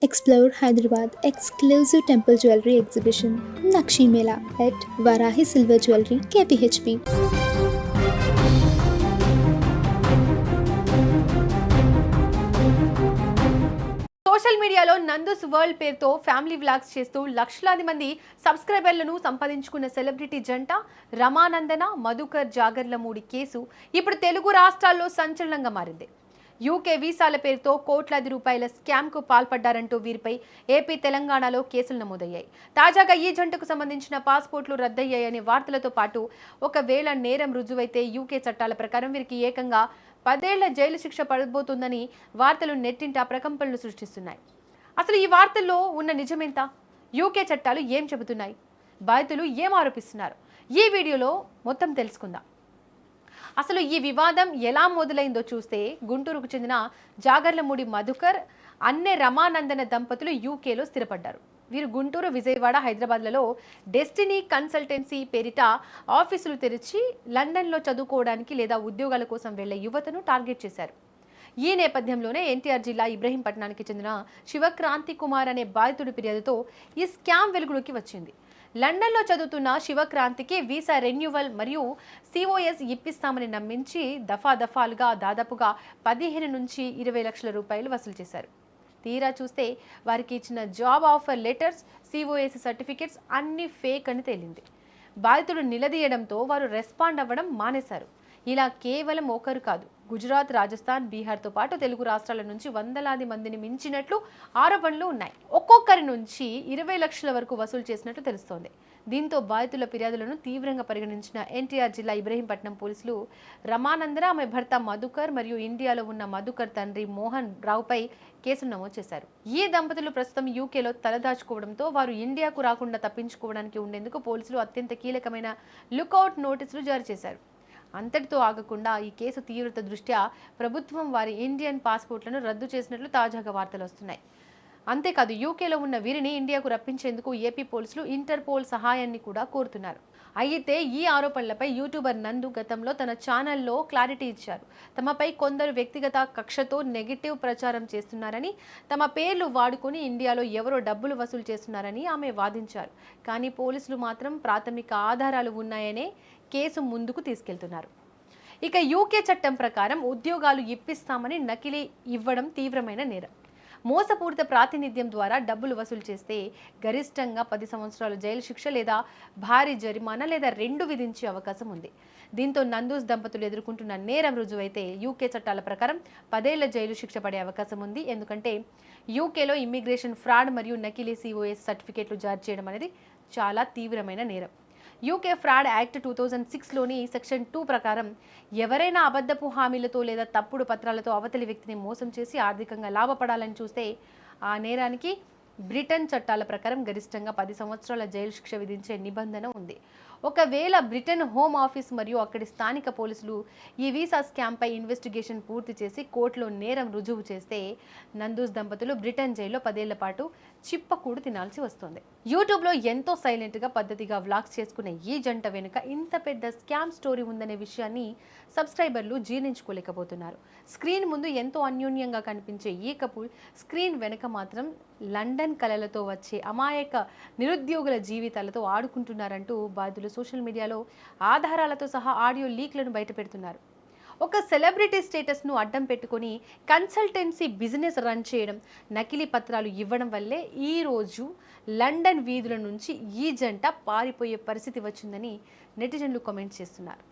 Explore Hyderabad exclusive temple jewelry exhibition Nakshi Mela at Varahi Silver Jewelry KPHP. Social మీడియాలో Nandu's world పేరుతో family vlogs చేస్తూ లక్షలాది మంది సబ్స్క్రైబర్లను సంపాదించుకున్న సెలబ్రిటీ జంట రమానందన మధుకర్ జాగర్లమూడి కేసు ఇప్పుడు తెలుగు రాష్ట్రాల్లో సంచలనంగా మారింది. యూకే వీసాల పేరుతో కోట్లాది రూపాయల స్కామ్కు పాల్పడ్డారంటూ వీరిపై ఏపీ తెలంగాణలో కేసులు నమోదయ్యాయి. తాజాగా ఈ జంటకు సంబంధించిన పాస్పోర్ట్లు రద్దయ్యాయనే వార్తలతో పాటు ఒకవేళ నేరం రుజువైతే యూకే చట్టాల ప్రకారం వీరికి ఏకంగా 10 ఏళ్ల జైలు శిక్ష పడబోతోందని వార్తలు నెట్టింట ప్రకంపనలు సృష్టిస్తున్నాయి. అసలు ఈ వార్తల్లో ఉన్న నిజమేంత? యూకే చట్టాలు ఏం చెబుతున్నాయి? బాధితులు ఏం ఆరోపిస్తున్నారు? ఈ వీడియోలో మొత్తం తెలుసుకుందాం. అసలు ఈ వివాదం ఎలా మొదలైందో చూస్తే గుంటూరుకు చెందిన జాగర్లమూడి మధుకర్ అన్నే రమానందన దంపతులు యూకేలో స్థిరపడ్డారు. వీరు గుంటూరు, విజయవాడ, హైదరాబాద్లలో డెస్టినీ కన్సల్టెన్సీ పేరిట ఆఫీసులు తెరిచి లండన్లో చదువుకోవడానికి లేదా ఉద్యోగాల కోసం వెళ్లే యువతను టార్గెట్ చేశారు. ఈ నేపథ్యంలోనే ఎన్టీఆర్ జిల్లా ఇబ్రహీంపట్నానికి చెందిన శివక్రాంతి కుమార్ అనే బాధితుడి ఫిర్యాదుతో ఈ స్కామ్ వెలుగులోకి వచ్చింది. లండన్లో చదువుతున్న శివక్రాంతికి వీసా రెన్యువల్ మరియు సిఓఎస్ ఇప్పిస్తామని నమ్మించి దఫాలుగా దాదాపుగా 15 నుంచి 20 లక్షల రూపాయలు వసూలు చేశారు. తీరా చూస్తే వారికి ఇచ్చిన job offer letters, cos certificates అన్నీ ఫేక్ అని తేలింది. బాధితుడు నిలదీయడంతో వారు రెస్పాండ్ అవ్వడం మానేశారు. ఇలా కేవలం ఒకరు కాదు, గుజరాత్, రాజస్థాన్, బీహార్తో పాటు తెలుగు రాష్ట్రాల నుంచి వందలాది మందిని మించినట్లు ఆరోపణలు ఉన్నాయి. ఒక్కొక్కరి నుంచి 20 లక్షల వరకు వసూలు చేసినట్లు తెలుస్తోంది. దీంతో బాధితుల ఫిర్యాదులను తీవ్రంగా పరిగణించిన ఎన్టీఆర్ జిల్లా ఇబ్రహీంపట్నం పోలీసులు రమానందన, ఆమె భర్త మధుకర్ మరియు ఇండియాలో ఉన్న మధుకర్ తండ్రి మోహన్ రావుపై కేసులు నమోదు చేశారు. ఈ దంపతులు ప్రస్తుతం యూకేలో తలదాచుకోవడంతో వారు ఇండియాకు రాకుండా తప్పించుకోవడానికి ఉండేందుకు పోలీసులు అత్యంత కీలకమైన లుకౌట్ నోటీసులు జారీ చేశారు. అంతటితో ఆగకుండా ఈ కేసు తీవ్రత దృష్ట్యా ప్రభుత్వం వారి ఇండియన్ పాస్పోర్ట్లను రద్దు చేసినట్లు తాజాగా వార్తలు వస్తున్నాయి. అంతేకాదు, యూకేలో ఉన్న వీరిని ఇండియాకు రప్పించేందుకు ఏపీ పోలీసులు ఇంటర్పోల్ సహాయాన్ని కూడా కోరుతున్నారు. అయితే ఈ ఆరోపణలపై యూట్యూబర్ నందు గతంలో తన ఛానల్లో క్లారిటీ ఇచ్చారు. తమపై కొందరు వ్యక్తిగత కక్షతో నెగిటివ్ ప్రచారం చేస్తున్నారని, తమ పేర్లు వాడుకొని ఇండియాలో ఎవరో డబ్బులు వసూలు చేస్తున్నారని ఆమె వాదించారు. కానీ పోలీసులు మాత్రం ప్రాథమిక ఆధారాలు ఉన్నాయనే కేసు ముందుకు తీసుకెళ్తున్నారు. ఇక యూకే చట్టం ప్రకారం ఉద్యోగాలు ఇప్పిస్తామని నకిలీ ఇవ్వడం తీవ్రమైన నేరం. మోసపూరిత ప్రాతినిధ్యం ద్వారా డబ్బులు వసూలు చేస్తే గరిష్టంగా 10 సంవత్సరాల జైలు శిక్ష లేదా భారీ జరిమానా లేదా 2 విధించే అవకాశం ఉంది. దీంతో నందూస్ దంపతులు ఎదుర్కొంటున్న నేరం రుజువైతే యూకే చట్టాల ప్రకారం 10 ఏళ్ల జైలు శిక్ష పడే అవకాశం ఉంది. ఎందుకంటే యూకేలో ఇమ్మిగ్రేషన్ ఫ్రాడ్ మరియు నకిలీ సిఓఎస్ సర్టిఫికేట్లు జారీ చేయడం అనేది చాలా తీవ్రమైన నేరం. యూకే ఫ్రాడ్ యాక్ట్ 2006లోని సెక్షన్ 2 ప్రకారం ఎవరైనా అబద్ధపు హామీలతో లేదా తప్పుడు పత్రాలతో అవతలి వ్యక్తిని మోసం చేసి ఆర్థికంగా లాభపడాలని చూస్తే ఆ నేరానికి బ్రిటన్ చట్టాల ప్రకారం గరిష్టంగా 10 సంవత్సరాల జైలు శిక్ష విధించే నిబంధన ఉంది. ఒకవేళ బ్రిటన్ హోమ్ ఆఫీస్ మరియు అక్కడి స్థానిక పోలీసులు ఈ వీసా స్కామ్పై ఇన్వెస్టిగేషన్ పూర్తి చేసి కోర్టులో నేరం రుజువు చేస్తే నందూస్ దంపతులు బ్రిటన్ జైల్లో 10 ఏళ్ల పాటు చిప్పకూడు తినాల్సి వస్తుంది. యూట్యూబ్లో ఎంతో సైలెంట్గా పద్ధతిగా వ్లాగ్స్ చేసుకునే ఈ జంట వెనుక ఇంత పెద్ద స్కామ్ స్టోరీ ఉందనే విషయాన్ని సబ్స్క్రైబర్లు జీర్ణించుకోలేకపోతున్నారు. స్క్రీన్ ముందు ఎంతో అన్యోన్యంగా కనిపించే ఈ కపుల్ స్క్రీన్ వెనుక మాత్రం లండన్ కలలతో వచ్చే అమాయక నిరుద్యోగుల జీవితాలతో ఆడుకుంటున్నారంటూ బాధితులు సోషల్ మీడియాలో ఆధారాలతో సహా ఆడియో లీక్లను బయటపెడుతున్నారు. ఒక సెలబ్రిటీ స్టేటస్ను అడ్డం పెట్టుకొని కన్సల్టెన్సీ బిజినెస్ రన్ చేయడం, నకిలీ పత్రాలు ఇవ్వడం వల్లే ఈరోజు లండన్ వీధుల నుంచి ఈ జంట పారిపోయే పరిస్థితి వచ్చిందని నెటిజన్లు కామెంట్ చేస్తున్నారు.